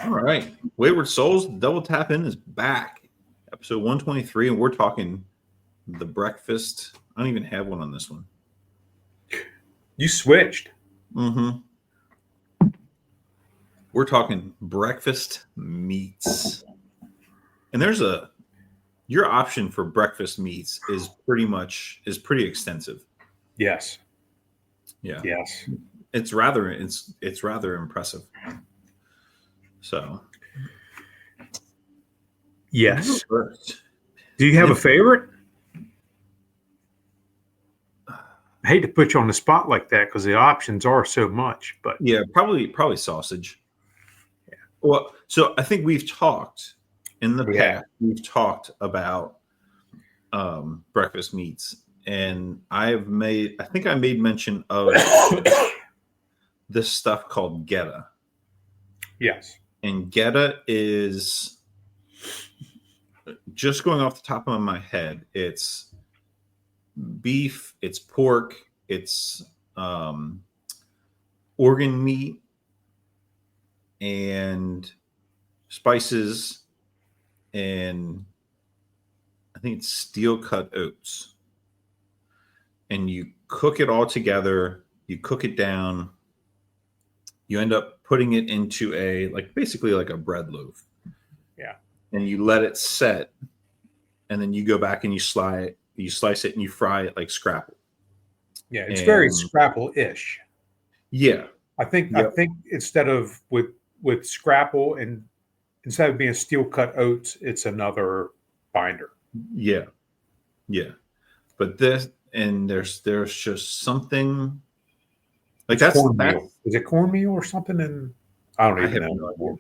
All right. Wayward Souls, Double Tap In is back. Episode 123, and we're talking the breakfast. I don't even have one on this one. You switched. Mm-hmm. We're talking breakfast meats. And your option for breakfast meats is pretty extensive. Yes. Yeah. Yes. It's rather impressive. So yes. Do you have a favorite? I hate to put you on the spot like that because the options are so much, but yeah, probably sausage. Yeah. Well, so I think we've talked in the past. We've talked about breakfast meats, and I think I made mention of this stuff called Geta. Yes. And Geta is, just going off the top of my head, it's beef, it's pork, it's organ meat, and spices, and I think it's steel cut oats. And you cook it all together, you cook it down, you end up putting it into basically like a bread loaf. Yeah. And you let it set, and then you go back and you slice it and you fry it like scrapple. Yeah, it's very scrapple-ish. Yeah. I think instead of with scrapple, and instead of being steel cut oats, it's another binder. Yeah. Yeah. But there's just something like it's cornmeal. Is it cornmeal or something? And I don't even know. No idea.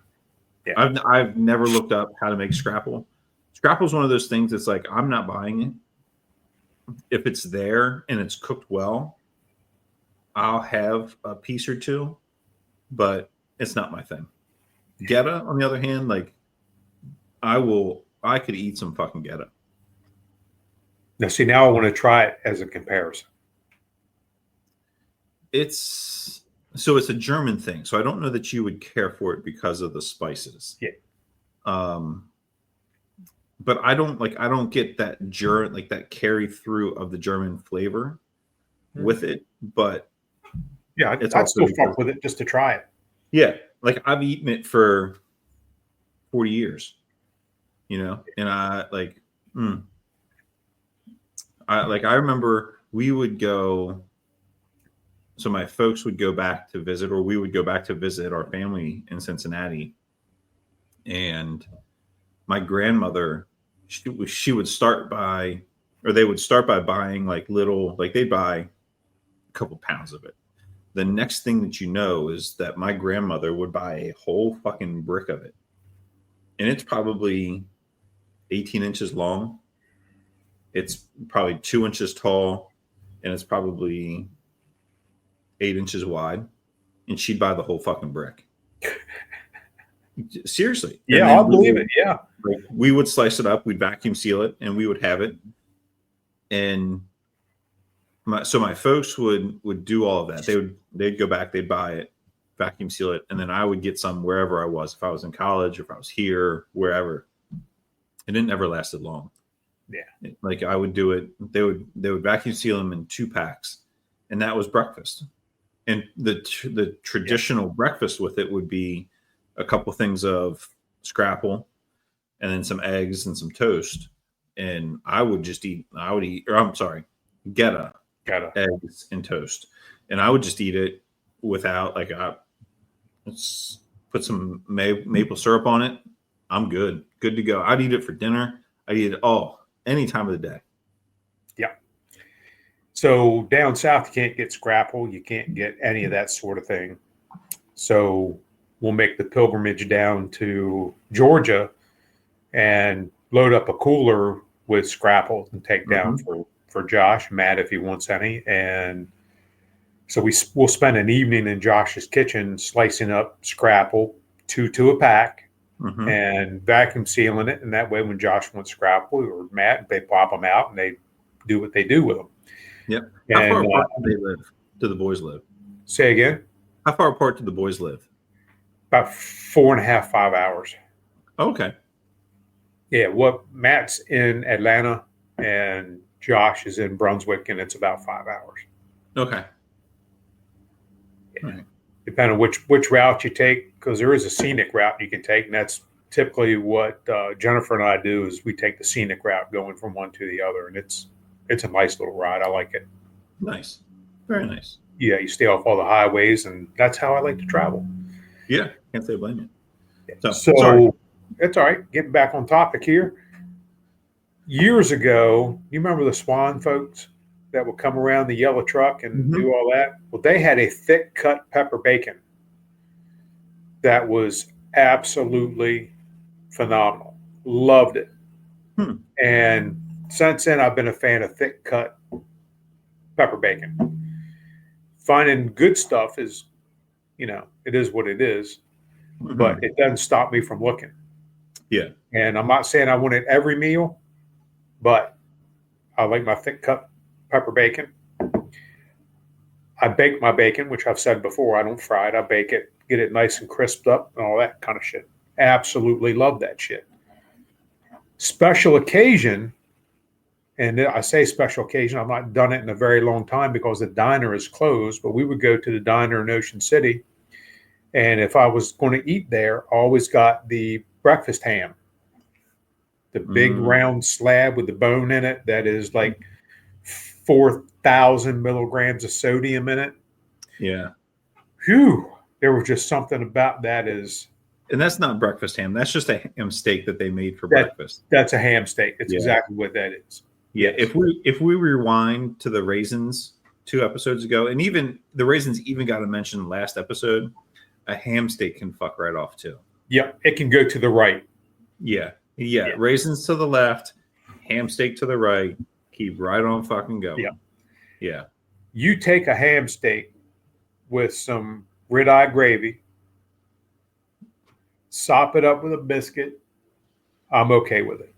Yeah. I've never looked up how to make scrapple. Scrapple is one of those things that's like, I'm not buying it. If it's there and it's cooked well, I'll have a piece or two, but it's not my thing. Geta, on the other hand, like I could eat some fucking Geta. Now I want to try it as a comparison. It's a German thing, so I don't know that you would care for it because of the spices. Yeah. But I don't get that that carry through of the German flavor with it. But yeah, I'd still fuck with it just to try it. Yeah, like I've eaten it for 40 years, and I remember we would go. So my folks would go back to visit, or we would go back to visit our family in Cincinnati. And my grandmother, she would start by, or they would start by buying they'd buy a couple pounds of it. The next thing that you know is that my grandmother would buy a whole fucking brick of it. And it's probably 18 inches long. It's probably 2 inches tall, and it's probably 8 inches wide, and she'd buy the whole fucking brick. Seriously. Yeah, I'll believe it. Yeah. We would slice it up, we'd vacuum seal it, and we would have it. And my folks would do all of that. They'd go back, they'd buy it, vacuum seal it, and then I would get some wherever I was. If I was in college, if I was here, wherever. It didn't ever lasted long. Yeah. Like I would do it. They would vacuum seal them in 2 packs, and that was breakfast. And the traditional breakfast with it would be a couple things of scrapple, and then some eggs and some toast. And I would eat Geta, eggs and toast. And I would just eat it without let's put some maple syrup on it. I'm good to go. I'd eat it for dinner. I'd eat it any time of the day. Yeah. So down south, you can't get scrapple. You can't get any of that sort of thing. So we'll make the pilgrimage down to Georgia and load up a cooler with scrapple and take down for Josh, Matt, if he wants any. And so we'll spend an evening in Josh's kitchen slicing up scrapple, 2 to a pack, and vacuum sealing it. And that way, when Josh wants scrapple or Matt, they pop them out and they do what they do with them. Yep. How far apart do the boys live? Say again? How far apart do the boys live? About 4.5, 5 hours. Okay. Yeah, what Matt's in Atlanta and Josh is in Brunswick, and it's about 5 hours. Okay. All right. Depending on which route you take, because there is a scenic route you can take, and that's typically what Jennifer and I do. Is we take the scenic route going from one to the other, and it's a nice little ride. I like it. Nice. Very nice. Yeah, you stay off all the highways, and that's how I like to travel. Yeah, can't say blame you. So So it's all right. Getting back on topic here. Years ago, you remember the Swan folks that would come around the yellow truck and do all that? Well, they had a thick cut pepper bacon that was absolutely phenomenal. Loved it. And since then, I've been a fan of thick cut pepper bacon. Finding good stuff is, it is what it is, but it doesn't stop me from looking. Yeah. And I'm not saying I want it every meal, but I like my thick cut pepper bacon. I bake my bacon, which I've said before. I don't fry it. I bake it, get it nice and crisped up and all that kind of shit. Absolutely love that shit. Special occasion, and I say special occasion, I've not done it in a very long time because the diner is closed, but we would go to the diner in Ocean City. And if I was going to eat there, I always got the breakfast ham. The big round slab with the bone in it that is like 4,000 milligrams of sodium in it. Yeah. Whew. There was just something about that and that's not breakfast ham. That's just a ham steak that they made for breakfast. That's a ham steak. It's exactly what that is. Yeah. If we rewind to the raisins 2 episodes ago, and even the raisins even got a mention last episode, a ham steak can fuck right off too. Yep. It can go to the right. Yeah. Raisins to the left, ham steak to the right. Keep right on fucking going. Yeah. You take a ham steak with some red eye gravy, sop it up with a biscuit. I'm okay with it.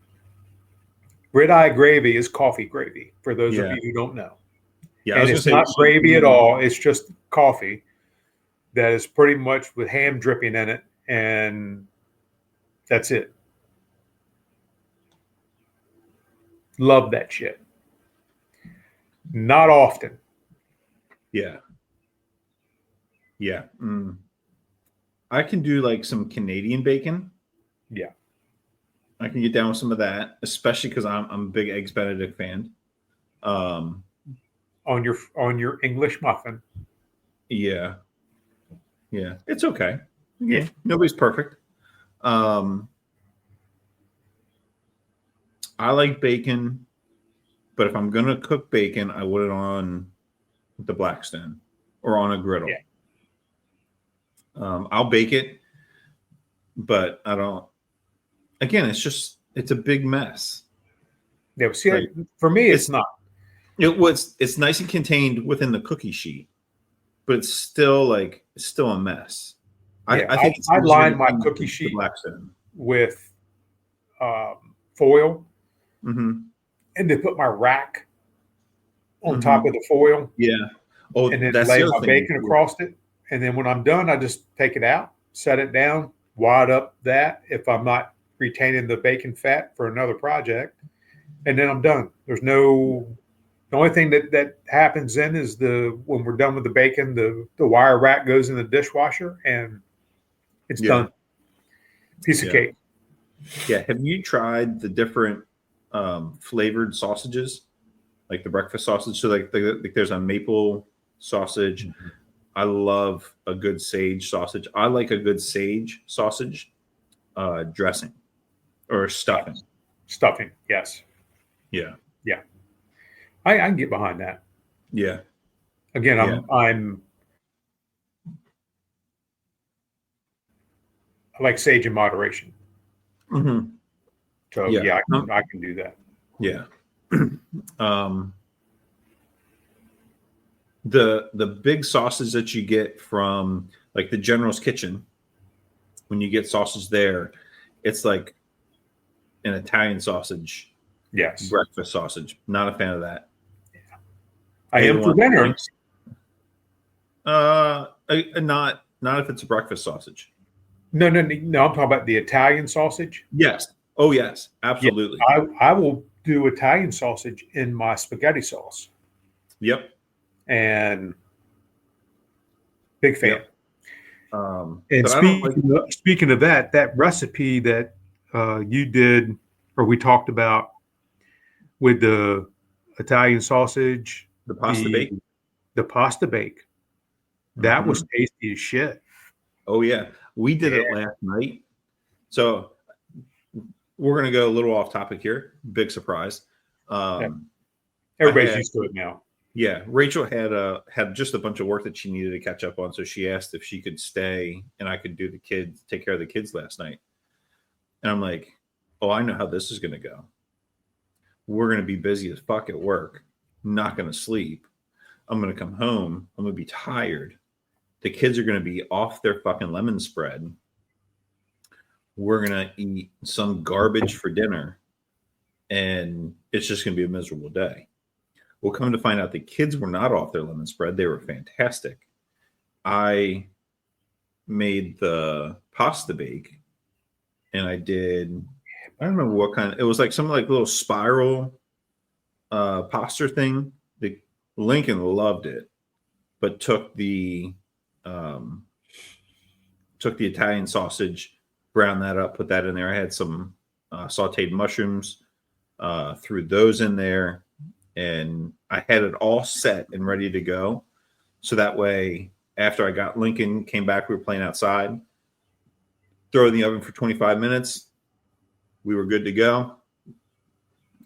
Red eye gravy is coffee gravy, for those of you who don't know. Yeah, and it's not gravy at all. It's just coffee that is pretty much with ham dripping in it, and that's it. Love that shit. Not often. Yeah. I can do like some Canadian bacon. Yeah. I can get down with some of that, especially because I'm a big Eggs Benedict fan. On your English muffin. Yeah. It's okay. Yeah. Nobody's perfect. I like bacon, but if I'm gonna cook bacon, I want it on the Blackstone or on a griddle. Yeah. I'll bake it, but I don't. Again, it's a big mess. Yeah, see, right? For me, it's not. It's nice and contained within the cookie sheet, but it's still a mess. I think I line my cookie sheet with foil, and they put my rack on top of the foil. Yeah. Oh, and then lay my bacon across it. And then when I'm done, I just take it out, set it down, wad up that if I'm not retaining the bacon fat for another project, and then I'm done. The only thing that happens then is when we're done with the bacon, the wire rack goes in the dishwasher and it's done. Piece of cake. Yeah. Have you tried the different flavored sausages, like the breakfast sausage? So like there's a maple sausage. I love a good sage sausage. I like a good sage sausage dressing or stuffing. Stuffing, yes. Yeah. I can get behind that. Yeah. Again, I like sage in moderation. So I can do that. Yeah. The big sausage that you get from like the General's Kitchen, when you get sausage there, it's like an Italian sausage. Yes. Breakfast sausage. Not a fan of that. I am for dinner. Not if it's a breakfast sausage. No, no, no, no. I'm talking about the Italian sausage. Yes. Oh, yes. Yeah, Absolutely. I will do Italian sausage in my spaghetti sauce, Yep. and big fan. Yep. And But I don't like. speaking of that, that recipe that you did or we talked about with the Italian sausage, The pasta the bake. the pasta bake, that Hmm. was tasty as shit. Oh, yeah. We did Yeah, it last night. So we're going to go a little off topic here. Big surprise. yeah. Um, I Everybody's had, used to it now. yeah, Rachel had just a bunch of work that she needed to catch up on. So she asked if she could stay and I could take care of the kids last night. And I'm like, oh, I know how this is going to go. We're going to be busy as fuck at work, not going to sleep. I'm going to come home. I'm going to be tired. The kids are going to be off their fucking lemon spread. We're going to eat some garbage for dinner. And it's just going to be a miserable day. We'll come to find out the kids were not off their lemon spread. They were fantastic. I made the pasta bake and I don't remember what kind. It was like some like little spiral pasta thing. The Lincoln loved it, but um, took the Italian sausage, browned that up, put that in there. I had some sauteed mushrooms, threw those in there, and I had it all set and ready to go. So that way, after I got Lincoln, came back, we were playing outside, throw it in the oven for 25 minutes. We were good to go.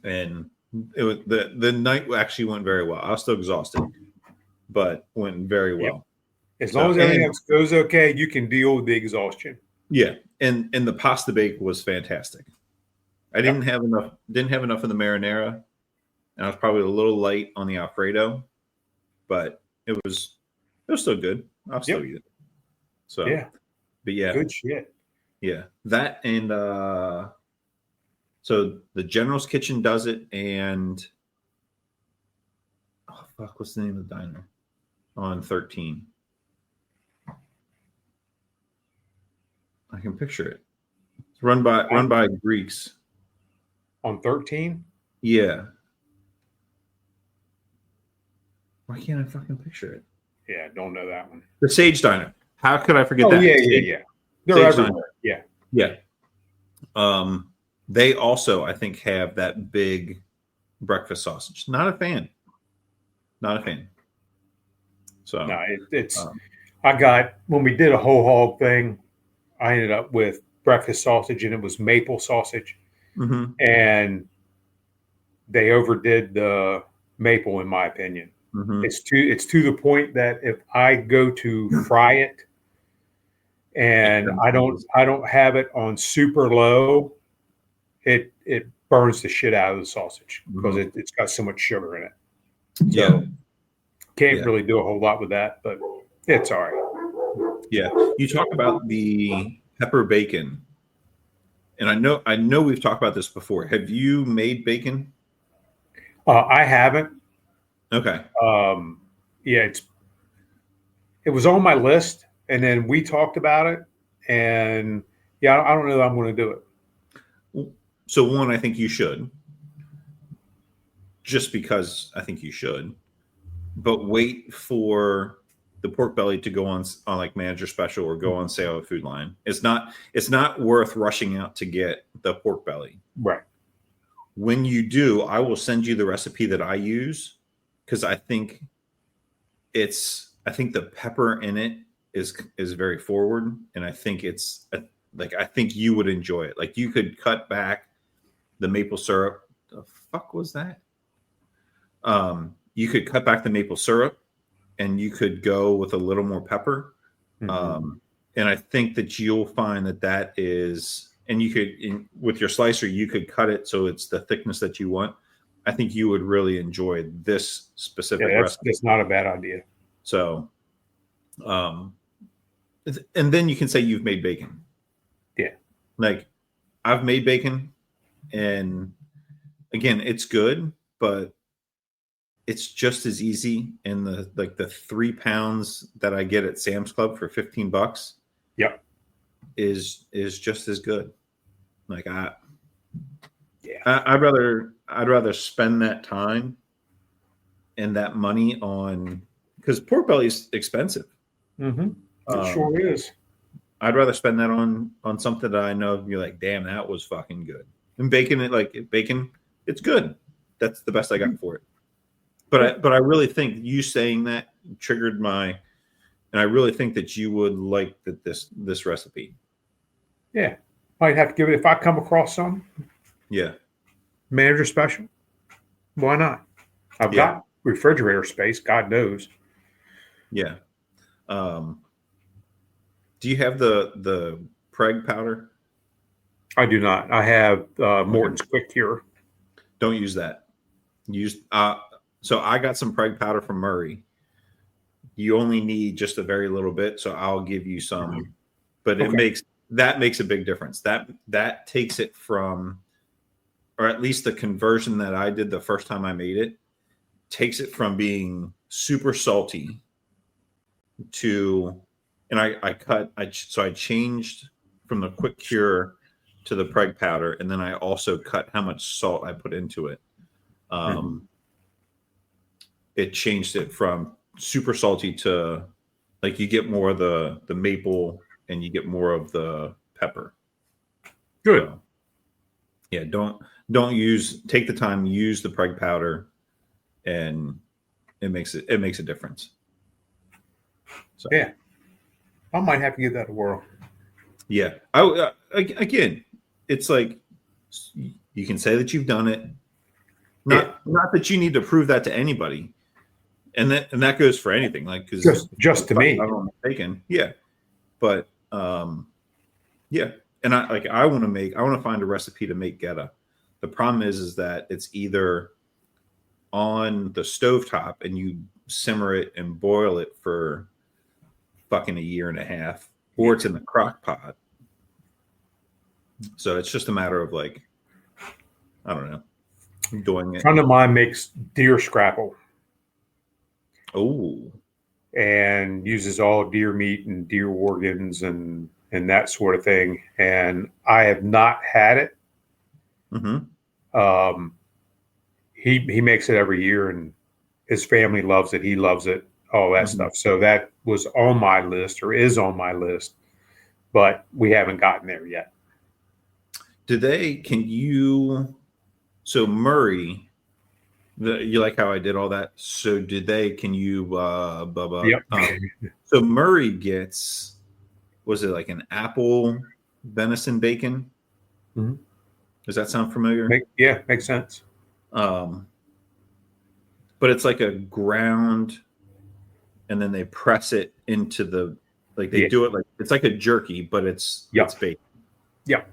And it was the night actually went very well. I was still exhausted, but went very Yep. well. As long as everything else goes okay, you can deal with the exhaustion. Yeah, and the pasta bake was fantastic. I didn't have enough of the marinara, and I was probably a little light on the Alfredo, but it was still good. I'll still eat it. So Yeah, but yeah, good shit. yeah, that and so the General's Kitchen does it, and oh fuck, what's the name of the diner on 13? I can picture it. It's run by Greeks. On 13? Yeah. Why can't I fucking picture it? Yeah, don't know that one. The Sage Diner. How could I forget Oh, that? yeah. They're Sage everywhere. Diner. Yeah. Yeah. They also, I think, have that big breakfast sausage. Not a fan. So No, it's I got when we did a whole hog thing, I ended up with breakfast sausage and it was maple sausage. mm-hmm. And they overdid the maple in my opinion. Mm-hmm. It's to the point that if I go to fry it and I don't have it on super low, it burns the shit out of the sausage because it's got so much sugar in it. So can't really do a whole lot with that, but it's all right. Yeah. You talk about the pepper bacon. And I know we've talked about this before. Have you made bacon? I haven't. Okay. Yeah, it was on my list, and then we talked about it, and yeah, I don't know that I'm going to do it. So one, I think you should, just because I think you should, but wait for the pork belly to go on like manager special or go on sale at Food Line. It's not worth rushing out to get the pork belly. Right. When you do, I will send you the recipe that I use because I think the pepper in it is very forward, and I think I think you would enjoy it. Like you could cut back the maple syrup. The fuck was that? You could cut back the maple syrup, and you could go with a little more pepper. Mm-hmm. And I think that you'll find that is, and you could with your slicer, you could cut it so it's the thickness that you want. I think you would really enjoy this specific recipe. That's not a bad idea. So, and then you can say you've made bacon. Yeah. Like I've made bacon, and again, it's good, but it's just as easy. And the 3 pounds that I get at Sam's Club for $15. Yep. is just as good. Like Yeah. I'd rather spend that time and that money on, because pork belly is expensive. Mm-hmm. It sure is. I'd rather spend that on something that I know you're like, damn, that was fucking good. And bacon, it's good. That's the best I got for it. But I really think you saying that triggered and I really think that you would like this recipe. Yeah. Might have to give it, if I come across some Yeah. manager special, why not? I've got refrigerator space, God knows. Yeah. Do you have the preg powder? I do not. I have Morton's Quick Cure. Don't use that. So I got some preg powder from Murray. You only need just a very little bit, so I'll give you some. But it makes a big difference. That takes it from, or at least the conversion that I did the first time I made it, takes it from being super salty to, and I changed from the quick cure to the preg powder, and then I also cut how much salt I put into it. It changed it from super salty to, like, you get more of the maple and you get more of the pepper. Good. So, yeah, take the time, use the preg powder, and it makes a difference. So yeah, I might have to give that a whirl. Yeah, again, it's like, you can say that you've done it. Not that you need to prove that to anybody, and that goes for anything. Like, because just to me, I'm mistaken. Yeah, but yeah, and I want to find a recipe to make geta. The problem is that it's either on the stovetop and you simmer it and boil it for fucking a year and a half, or it's in the crock pot. So it's just a matter of, like, I don't know, doing it. A friend of mine makes deer scrapple. Oh. And uses all deer meat and deer organs and that sort of thing. And I have not had it. Mm-hmm. He makes it every year, and his family loves it. He loves it, all that stuff. So that was on my list, or is on my list, but we haven't gotten there yet. So Murray, you like how I did all that? So can you, Yep. So Murray gets, was it like an apple venison bacon? Mm-hmm. Does that sound familiar? Makes sense. But it's like a ground, and then they press it into do it like, it's like a jerky, but it's bacon. Yeah.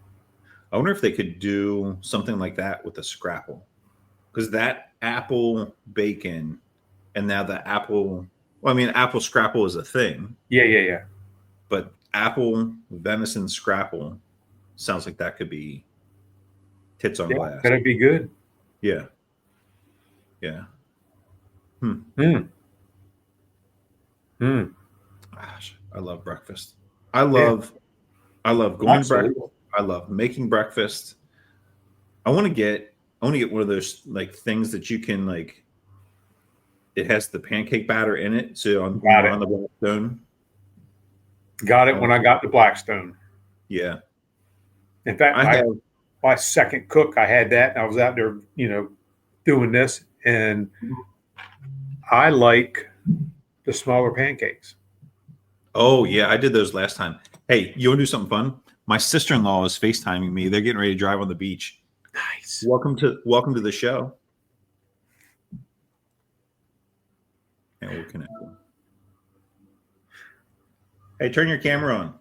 I wonder if they could do something like that with a scrapple, because that apple bacon, and now the apple, well, I mean, apple scrapple is a thing. Yeah. But apple venison scrapple sounds like that could be tits on glass. That'd be good. Yeah. Gosh, I love breakfast. I love going to breakfast. I love making breakfast. I want to get one of those, like, things that you can, like, it has the pancake batter in it. So on the Blackstone. Got it when I got the Blackstone. Yeah. In fact, my second cook, I had that, and I was out there, doing this, and I like the smaller pancakes. Oh yeah, I did those last time. Hey, you want to do something fun? My sister-in-law is FaceTiming me. They're getting ready to drive on the beach. Nice. Welcome to the show. And we'll connect them. Hey, turn your camera on.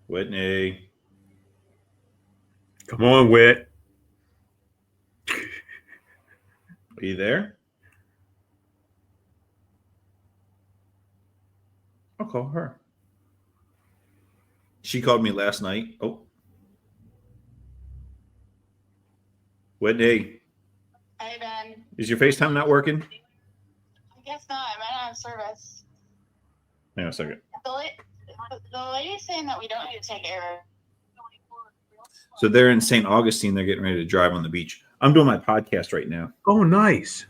Whitney. Come on, Whit. Are you there? I'll call her. She called me last night. Oh. Whitney. Hey, Ben. Is your FaceTime not working? I guess not. I might not have service. Hang on a second. The lady's saying that we don't need to take air. So they're in St. Augustine. They're getting ready to drive on the beach. I'm doing my podcast right now. Oh, nice.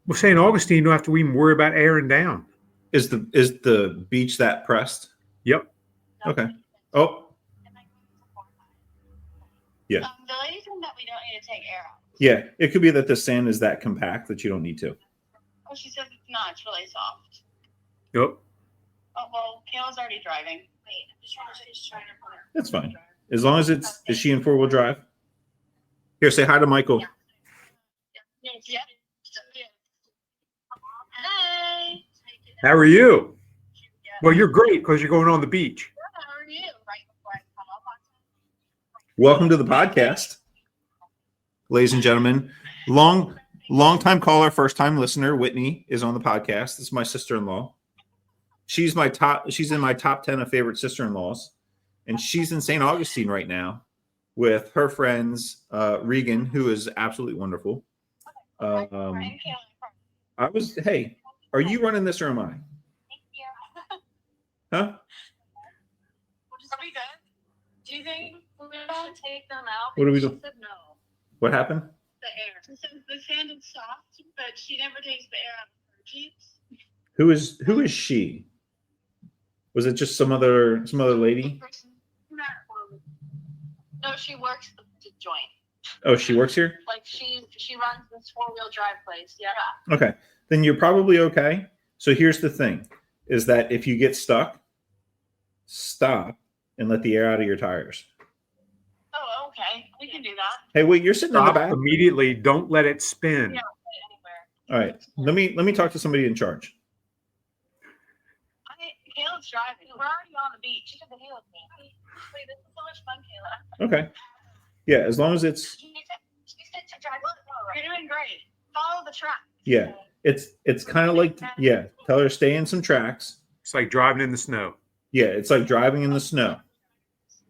Well, St. Augustine, you don't have to even worry about airing down. Is the beach that pressed? Yep. Okay. Oh. Yeah. The lady's saying that we don't need to take air out. Yeah. It could be that the sand is that compact that you don't need to. Oh, she says it's not. It's really soft. Yep. Oh, well, Kayla's already driving. Wait, I'm just trying to put her. That's fine. As long as is she in 4-wheel drive? Here, say hi to Michael. Yeah. Hey. How are you? Well, you're great because you're going on the beach. How are you? Right before I come up. Welcome to the podcast, ladies and gentlemen. Long time caller, first time listener. Whitney is on the podcast. This is my sister-in-law. She's in my top 10 of favorite sister-in-laws, and she's in St. Augustine right now with her friends, Regan, who is absolutely wonderful. Hey, are you running this or am I? Huh? Are we good? Do you think we're going to take them out? What do we do? She said no. What happened? The air. She says the sand is soft, but she never takes the air out of her Jeeps. Who is she? Was it just some other lady? No, she works the joint. Oh, she works here? Like she runs this 4-wheel drive place. Yeah. Okay. Then you're probably okay. So here's the thing, is that if you get stuck, stop and let the air out of your tires. Oh, okay. We can do that. Hey, wait, you're sitting in the back? Immediately. Don't let it spin. Yeah, All right. Let me talk to somebody in charge. Kayla's driving. We're already on the beach. She took the heel with me. Wait, this is so much fun, Kayla. Okay. Yeah, as long as it's She said to drive. You're doing great. Follow the track. yeah. It's kind of like tell her to stay in some tracks. It's like driving in the snow. Yeah, it's like driving in the snow. It's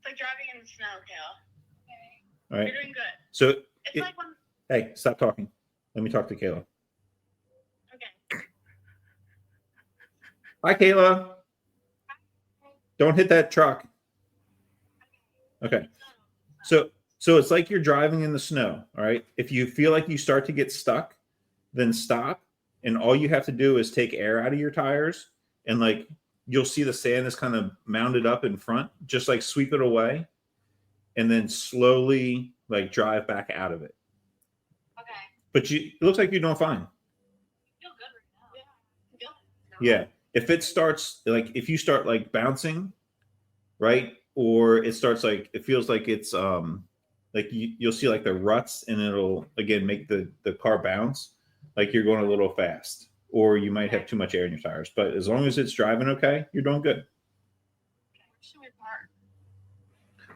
like driving in the snow, Kayla. All right. You're doing good. So It's like when. hey, stop talking. Let me talk to Kayla. Okay. Hi, Kayla. Don't hit that truck. Okay. So it's like you're driving in the snow, all right? If you feel like you start to get stuck, then stop. And all you have to do is take air out of your tires. And like you'll see the sand is kind of mounded up in front. Just like sweep it away. And then slowly like drive back out of it. Okay. But it looks like you're doing fine. Feel good right now. Yeah. Yeah. If it starts like if you start like bouncing, right? Or it starts like it feels like it's like you'll see like the ruts and it'll again make the car bounce like you're going a little fast, or you might have too much air in your tires. But as long as it's driving okay, you're doing good.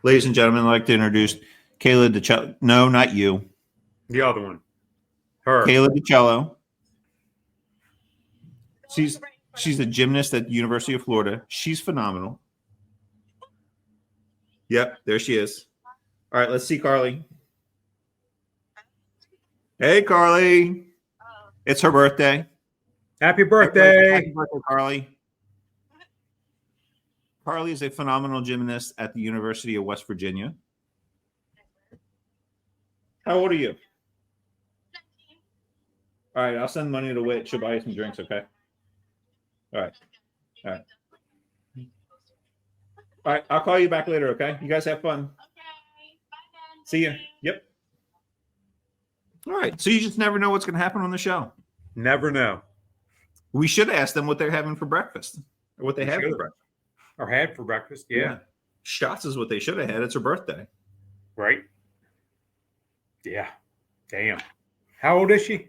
Ladies and gentlemen, I'd like to introduce Kayla DiCello. No, not you. The other one. Her. Kayla DiCello. She's a gymnast at the University of Florida. She's phenomenal. Yep, there she is. All right, let's see Carly. Hey, Carly. It's her birthday. Happy birthday. Happy birthday, Carly. Carly is a phenomenal gymnast at the University of West Virginia. How old are you? 19. All right, I'll send money to Wit. She'll buy you some drinks, okay? All right. All right. All right, I'll call you back later, okay? You guys have fun. Okay. Bye then. See you. Yep. All right, so you just never know what's going to happen on the show. Never know. We should ask them what they're having for breakfast or what they have for breakfast. Or had for breakfast, yeah. Shots is what they should have had. It's her birthday. Right? Yeah. Damn. How old is she?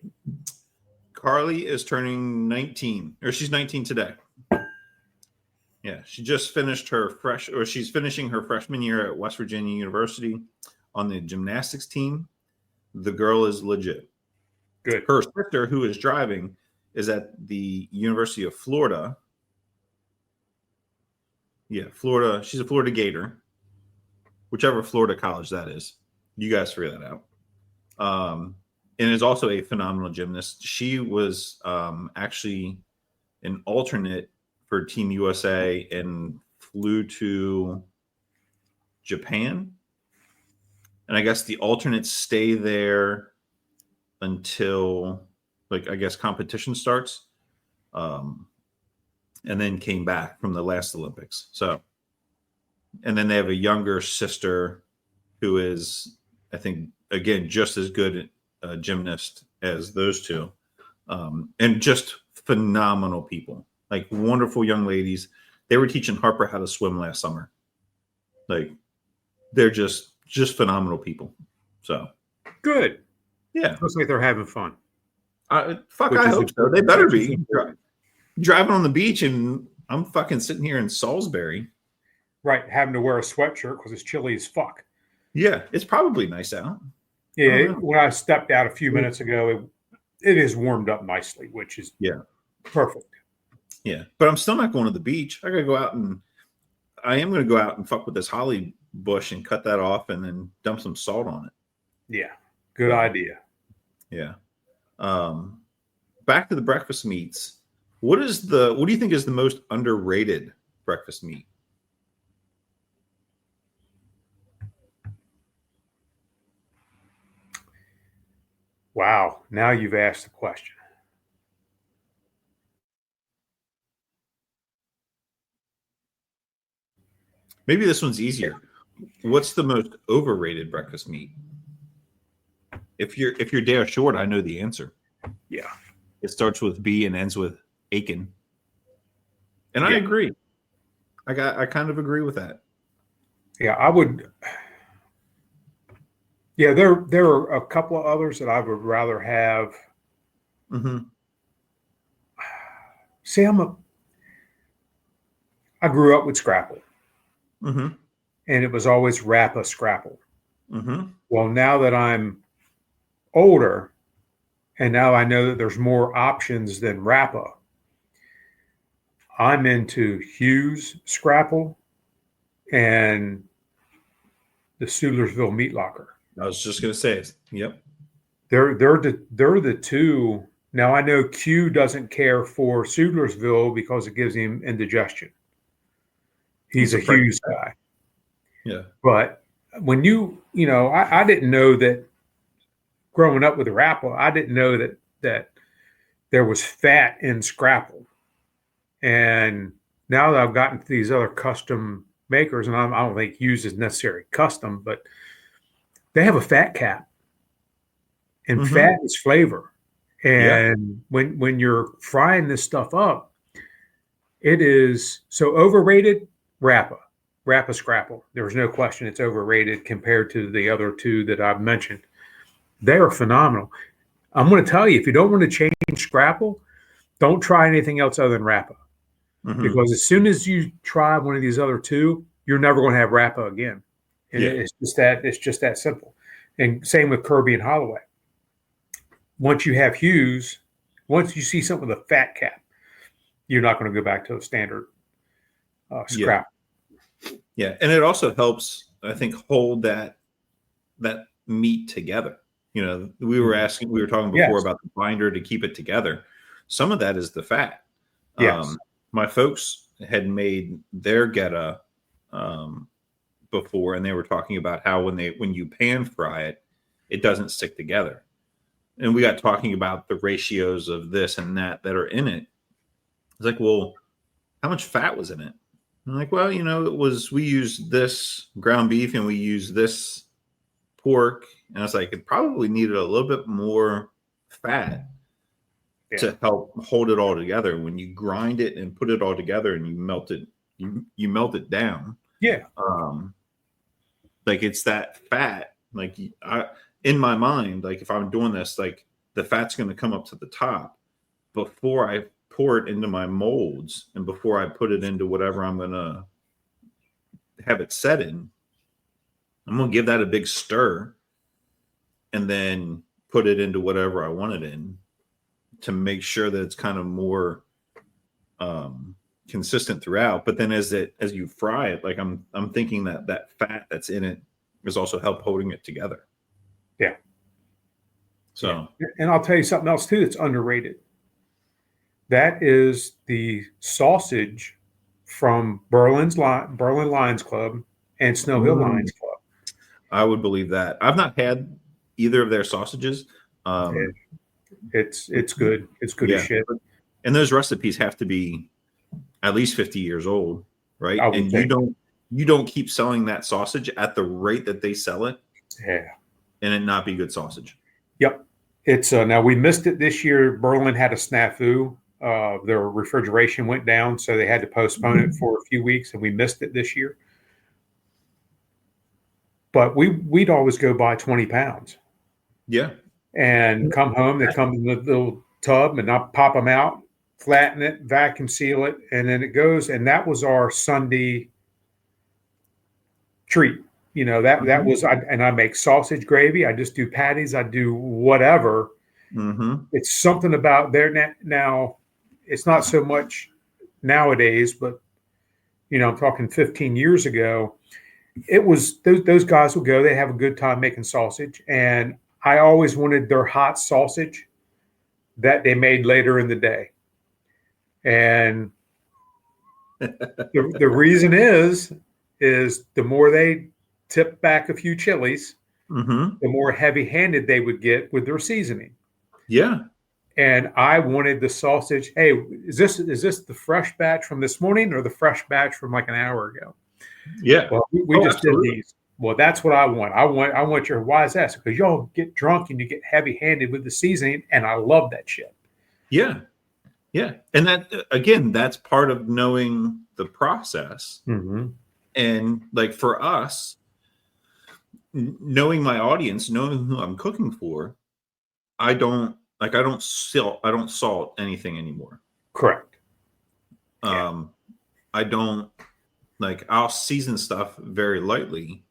Carly is turning 19, or she's 19 today. Yeah, she just finished she's finishing her freshman year at West Virginia University on the gymnastics team. The girl is legit. Good. Her sister, who is driving, is at the University of Florida. Yeah, Florida. She's a Florida Gator, whichever Florida college that is. You guys figure that out. And is also a phenomenal gymnast. She was actually an alternate for Team USA and flew to Japan. And I guess the alternates stay there until, like, I guess competition starts. And then came back from the last Olympics. So, and then they have a younger sister who is, I think, again, just as good a gymnast as those two. And just phenomenal people, like wonderful young ladies. They were teaching Harper how to swim last summer. Like, they're just phenomenal people. So Good. yeah, Looks like they're having fun. I hope so. They better be driving on the beach, and I'm fucking sitting here in Salisbury. Right, having to wear a sweatshirt because it's chilly as fuck. Yeah, it's probably nice out. Yeah, when I stepped out a few minutes ago, it is warmed up nicely, which is perfect. Yeah, but I'm still not going to the beach. I am going to go out and fuck with this holly bush and cut that off and then dump some salt on it. Yeah, good idea. Yeah. Back to the breakfast meats. What do you think is the most underrated breakfast meat? Wow, now you've asked the question. Maybe this one's easier. What's the most overrated breakfast meat? If your day is short, I know the answer. Yeah. It starts with B and ends with Aiken. And I agree. I kind of agree with that. Yeah, I would. Yeah, there are a couple of others that I would rather have. Mm-hmm. See, I grew up with scrapple. Mm-hmm. And it was always Rappa scrapple. Mm-hmm. Well, now that I'm older, and now I know that there's more options than Rappa, I'm into Hughes scrapple and the Sudlersville Meat Locker. I was just gonna say it. Yep. They're the two. Now I know Q doesn't care for Sudlersville because it gives him indigestion. He's a Hughes guy. Yeah. But when I didn't know that growing up with Rappa, I didn't know that there was fat in scrapple. And now that I've gotten to these other custom makers, and I don't think Hughes is necessarily custom, but they have a fat cap. And fat is flavor. And when you're frying this stuff up, it is so overrated. Rappa scrapple. There's no question it's overrated compared to the other two that I've mentioned. They are phenomenal. I'm going to tell you, if you don't want to change scrapple, don't try anything else other than Rappa. Mm-hmm. Because as soon as you try one of these other two, you're never going to have Rappa again. And it's just that simple. And same with Kirby and Holloway. Once you have Hughes, once you see something with a fat cap, you're not going to go back to a standard scrap. Yeah, and it also helps, I think, hold that meat together. We were talking before about the binder to keep it together. Some of that is the fat. Yes. My folks had made their geta before, and they were talking about how when you pan fry it, it doesn't stick together. And we got talking about the ratios of this and that are in it. It's like, well, how much fat was in it? I'm like, well, we used this ground beef and we used this pork. And I was like, it probably needed a little bit more fat to help hold it all together. When you grind it and put it all together and you melt it down. Yeah. Like it's that fat. Like in my mind, like if I'm doing this, like the fat's going to come up to the top before I pour it into my molds and before I put it into whatever I'm going to have it set in. I'm going to give that a big stir and then put it into whatever I want it in to make sure that it's kind of more consistent throughout. But then as you fry it, like I'm thinking that fat that's in it is also help holding it together. Yeah. So, and I'll tell you something else too that's underrated. That is the sausage from Berlin Lions Club and Snow Hill Lions Club. I would believe that. I've not had either of their sausages. It's good. It's good as shit. And those recipes have to be at least 50 years old, right? And you don't keep selling that sausage at the rate that they sell it. Yeah. And it not be good sausage. Yep. It's now we missed it this year. Berlin had a snafu. Their refrigeration went down, so they had to postpone it for a few weeks, and we missed it this year. But we'd always go buy 20 pounds. Yeah. And come home. They come in the little tub, and I pop them out, flatten it, vacuum seal it, and then it goes. And that was our Sunday treat. You know, that was, and I make sausage gravy. I just do patties. I do whatever. Mm-hmm. It's something about there now. It's not so much nowadays, but, you know, I'm talking 15 years ago. It was those guys would go, they have a good time making sausage. And I always wanted their hot sausage that they made later in the day. And the reason is the more they tip back a few chilies, the more heavy-handed they would get with their seasoning. Yeah. And I wanted the sausage. Hey, is this the fresh batch from this morning or the fresh batch from like an hour ago? Yeah. Well, we just did these. Well, that's what I want. I want your why is that? Because y'all get drunk and you get heavy-handed with the seasoning, and I love that shit. Yeah. Yeah. And that, again, that's part of knowing the process. Mm-hmm. And like for us, knowing my audience, knowing who I'm cooking for, I don't salt anything anymore. Correct. I don't I'll season stuff very lightly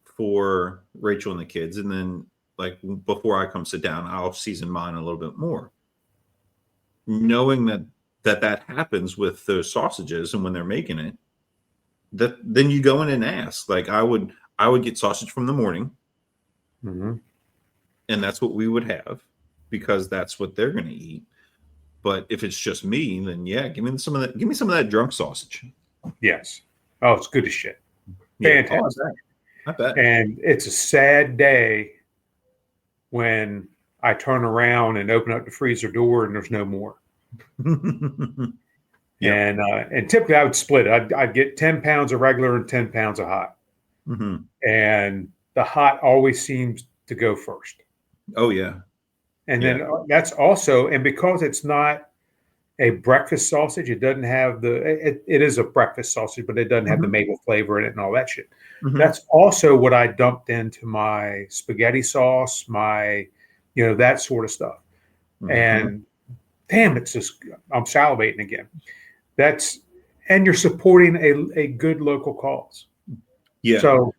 for Rachel and the kids, and then like before I come sit down, I'll season mine a little bit more. Knowing that happens with those sausages and when they're making it, then you go in and ask. Like I would get sausage from the morning, and that's what we would have because that's what they're going to eat. But if it's just me, then yeah, give me some of that drunk sausage. Yes. Oh, it's good as shit. Fantastic. I bet. And it's a sad day when I turn around and open up the freezer door and there's no more. Yep. And typically I would split it. I'd get 10 pounds of regular and 10 pounds of hot. And the hot always seems to go first. Oh, yeah. And then that's also, and because it's not a breakfast sausage, it doesn't have it is a breakfast sausage, but it doesn't have the maple flavor in it and all that shit. That's also what I dumped into my spaghetti sauce, that sort of stuff. And damn, it's just, I'm salivating again. And you're supporting a good local cause. Yeah. So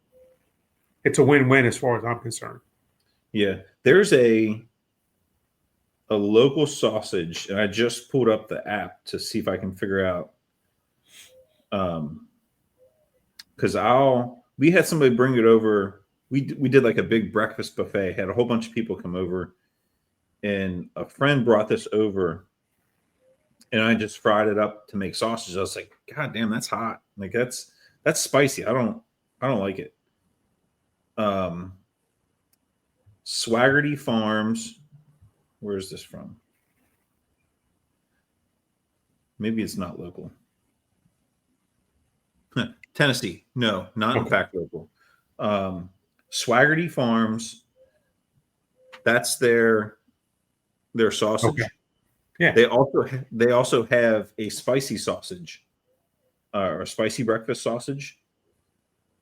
it's a win-win as far as I'm concerned. Yeah. There's a local sausage, and I just pulled up the app to see if I can figure out. Because we had somebody bring it over. We did like a big breakfast buffet, had a whole bunch of people come over, and a friend brought this over, and I just fried it up to make sausage. I was like, God damn, that's hot. Like that's spicy. I don't like it. Swaggerty Farms. Where is this from? Maybe it's not local. Tennessee. No, not in fact local. Swaggerty Farms. That's their sausage. Okay. Yeah. They also have a spicy sausage, or a spicy breakfast sausage,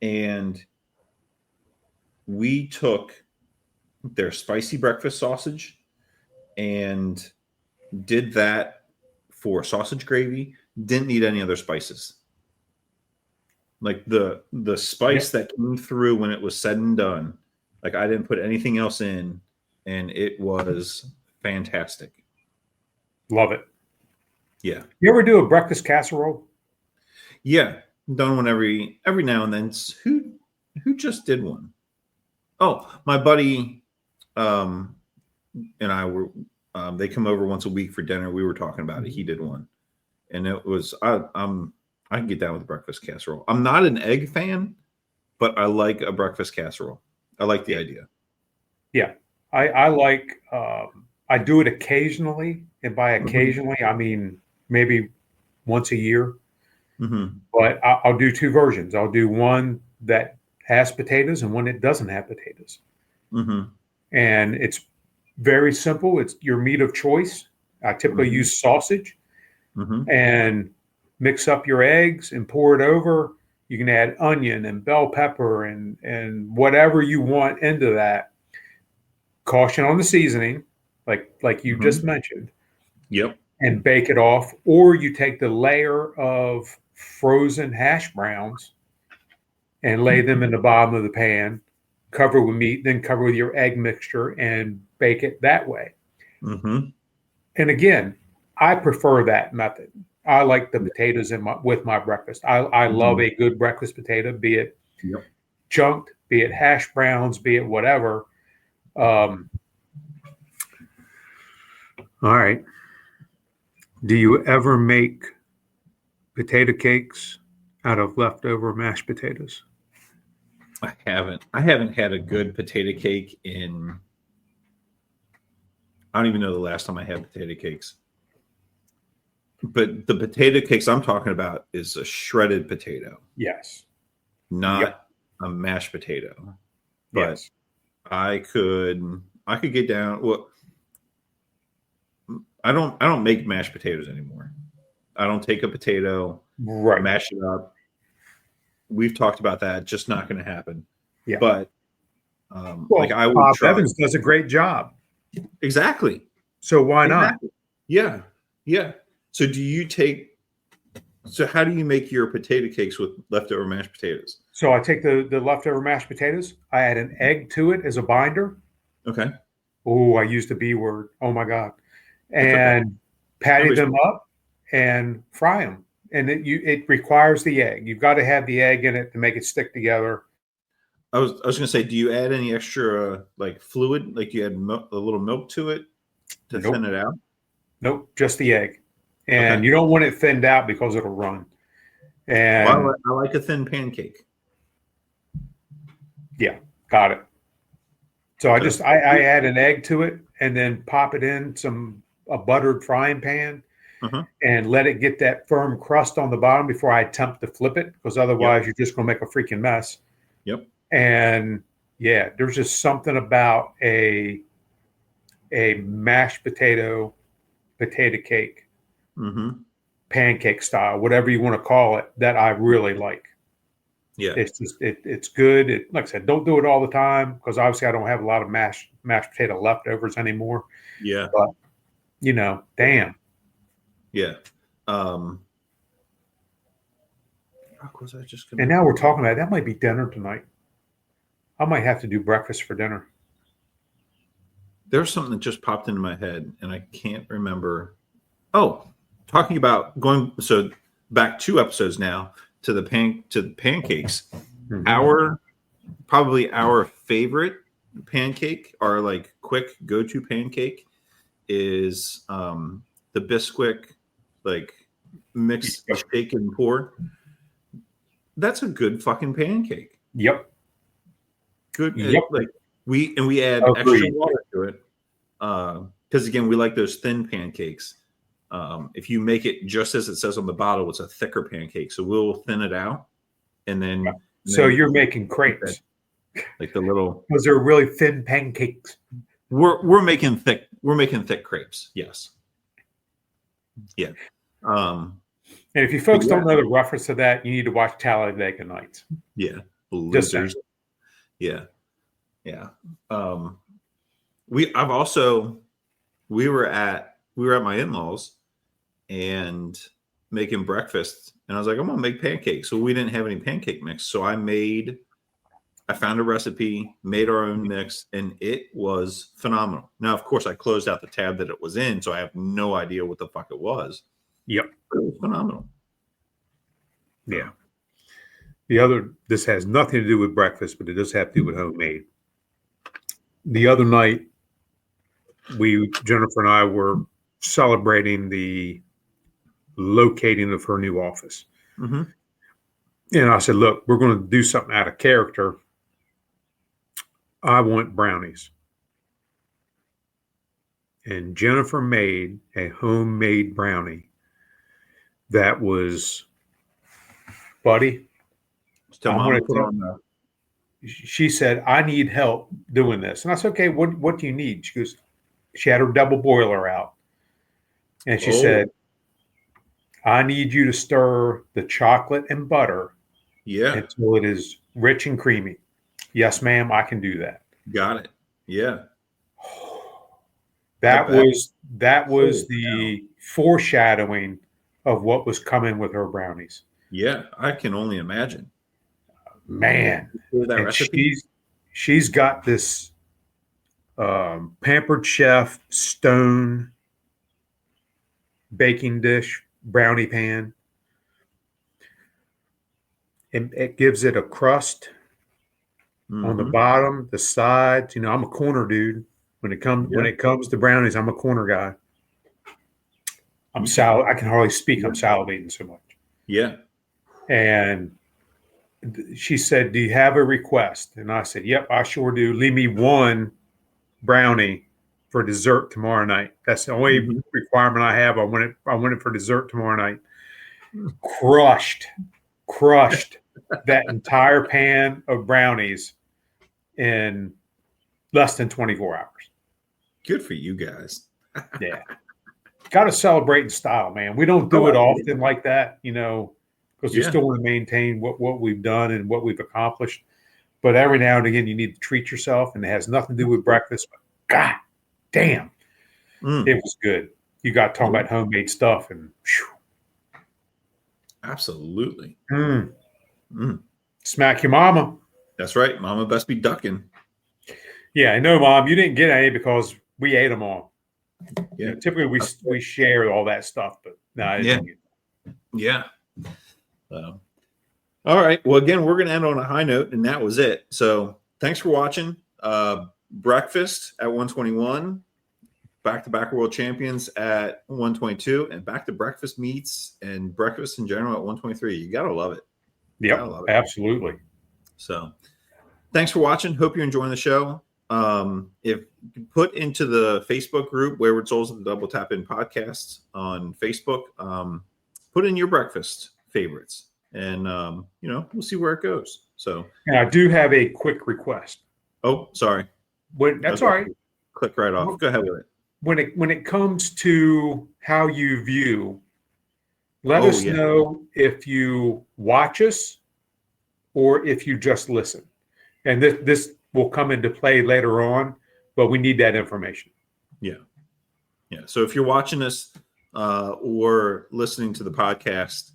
and we took their spicy breakfast sausage and did that for sausage gravy. Didn't need any other spices. Like the spice that came through when it was said and done, like I didn't put anything else in, and it was fantastic. Love it. Yeah. You ever do a breakfast casserole? Yeah, done one every now and then. Who just did one? Oh, my buddy and I They come over once a week for dinner. We were talking about it. He did one, and it was I can get down with a breakfast casserole. I'm not an egg fan, but I like a breakfast casserole. I like the idea. Yeah, I like. I do it occasionally, and by occasionally I mean maybe once a year. Mm-hmm. But I'll do two versions. I'll do one that has potatoes and one that doesn't have potatoes. Mm-hmm. And it's very simple. It's your meat of choice. I typically use sausage and mix up your eggs and pour it over. You can add onion and bell pepper and whatever you want into that. Caution on the seasoning, like you just mentioned. Yep. And bake it off. Or you take the layer of frozen hash browns and lay them in the bottom of the pan, cover with meat, then cover with your egg mixture and bake it that way. Mm-hmm. And again, I prefer that method. I like the potatoes with my breakfast. I love a good breakfast potato, be it chunked, be it hash browns, be it whatever. All right. Do you ever make potato cakes out of leftover mashed potatoes? I haven't had a good potato cake in. I don't even know the last time I had potato cakes. But the potato cakes I'm talking about is a shredded potato. Yes. Not a mashed potato. But yes. I could get down. Well, I don't make mashed potatoes anymore. I don't take a potato, mash it up. We've talked about that. Just not going to happen. Yeah. But like I would Bob try. Evans does a great job. Exactly. So why not? Yeah. Yeah. So how do you make your potato cakes with leftover mashed potatoes? So I take the leftover mashed potatoes. I add an egg to it as a binder. Okay. Oh, I used the B word. Oh my God. And patty them up and fry them. And it requires the egg. You've got to have the egg in it to make it stick together. I was going to say, do you add any extra like fluid? Like you add a little milk to it to thin it out? Nope, just the egg. And you don't want it thinned out because it'll run. And I like a thin pancake. Yeah, got it. So I add an egg to it and then pop it in a buttered frying pan and let it get that firm crust on the bottom before I attempt to flip it, because otherwise you're just going to make a freaking mess. Yep. And yeah, there's just something about a mashed potato cake, pancake style, whatever you want to call it, that I really like. Yeah, it's just it's good. Like I said, don't do it all the time because obviously I don't have a lot of mashed potato leftovers anymore. Yeah, but damn. Yeah. What was I just gonna? And now we're talking about that might be dinner tonight. I might have to do breakfast for dinner. There's something that just popped into my head, and I can't remember. Oh, talking about going back 2 episodes now to the pancakes. Probably our favorite pancake, our like quick go-to pancake, is the Bisquick like mix, shake and pour. That's a good fucking pancake. Yep. Good. Yep. Like we add extra water to it because again we like those thin pancakes. If you make it just as it says on the bottle, it's a thicker pancake. So we'll thin it out, and then. So you're making crepes, like the little. Because they're really thin pancakes. We're making thick. We're making thick crepes. Yes. Yeah. And if you folks don't know the reference to that, you need to watch Talladega Nights. Yeah. Losers. Yeah. Yeah. We were at my in-laws and making breakfast, and I was like, I'm gonna make pancakes. So we didn't have any pancake mix. So I found a recipe, made our own mix, and it was phenomenal. Now, of course, I closed out the tab that it was in, so I have no idea what the fuck it was. Yep. But it was phenomenal. Yeah. This has nothing to do with breakfast, but it does have to do with homemade. The other night, Jennifer and I were celebrating the locating of her new office. Mm-hmm. And I said, look, we're going to do something out of character. I want brownies. And Jennifer made a homemade brownie that was, buddy, Tell I'm Mom gonna to put on the. she said, I need help doing this. And I said, okay, what do you need? She goes, she had her double boiler out. And she said, I need you to stir the chocolate and butter until it is rich and creamy. Yes, ma'am, I can do that. Got it. Yeah. That was the foreshadowing of what was coming with her brownies. Yeah, I can only imagine. Man, that recipe? She's got this Pampered Chef stone baking dish brownie pan. And it gives it a crust on the bottom, the sides. You know, I'm a corner dude. When it comes to brownies, I'm a corner guy. I can hardly speak. I'm salivating so much. Yeah. And she said, do you have a request? And I said, yep, I sure do. Leave me one brownie for dessert tomorrow night. That's the only requirement I have. I want it for dessert tomorrow night. Crushed that entire pan of brownies in less than 24 hours. Good for you guys. Yeah. Got to celebrate in style, man. We don't do it often like that, you know, because we still want to maintain what we've done and what we've accomplished. But every now and again, you need to treat yourself, and it has nothing to do with breakfast. But God damn, it was good. You got talking about homemade stuff, and whew. Absolutely. Smack your mama. That's right. Mama best be ducking. Yeah, I know, Mom. You didn't get any because we ate them all. Yeah. You know, typically, we share all that stuff, but no, I didn't get it. Yeah. All right. Well, again, we're going to end on a high note, and that was it. So thanks for watching. Breakfast at 121, back-to-back world champions at 122, and back to breakfast meets and breakfast in general at 123. You got to love it. Yep, absolutely. So thanks for watching. Hope you're enjoying the show. If you put into the Facebook group, Wayward Soles of the Double Tap In Podcast on Facebook, put in your breakfast favorites, and we'll see where it goes. So, and I do have a quick request. Oh, sorry. That's all right. Click right off. Go ahead with it. When it comes to how you view, let us know if you watch us or if you just listen. And this will come into play later on, but we need that information. Yeah. So if you're watching this or listening to the podcast,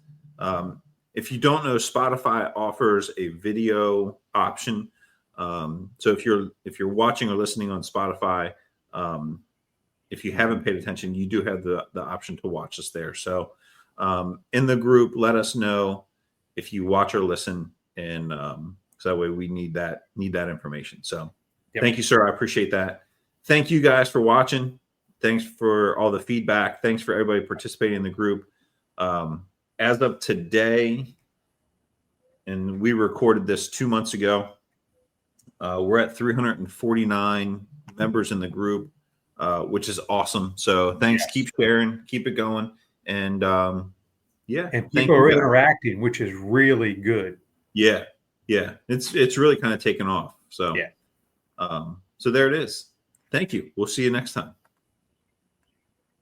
if you don't know, Spotify offers a video option. So if you're watching or listening on Spotify, if you haven't paid attention, you do have the option to watch us there. So in the group, let us know if you watch or listen, and so that way we need that information. So Thank you, sir. I appreciate that. Thank you guys for watching. Thanks for all the feedback. Thanks for everybody participating in the group. As of today, and we recorded this 2 months ago, we're at 349 members in the group, which is awesome. So thanks. Keep sharing, keep it going. And and people are interacting, which is really good. Yeah. It's really kind of taken off. So so there it is. Thank you. We'll see you next time.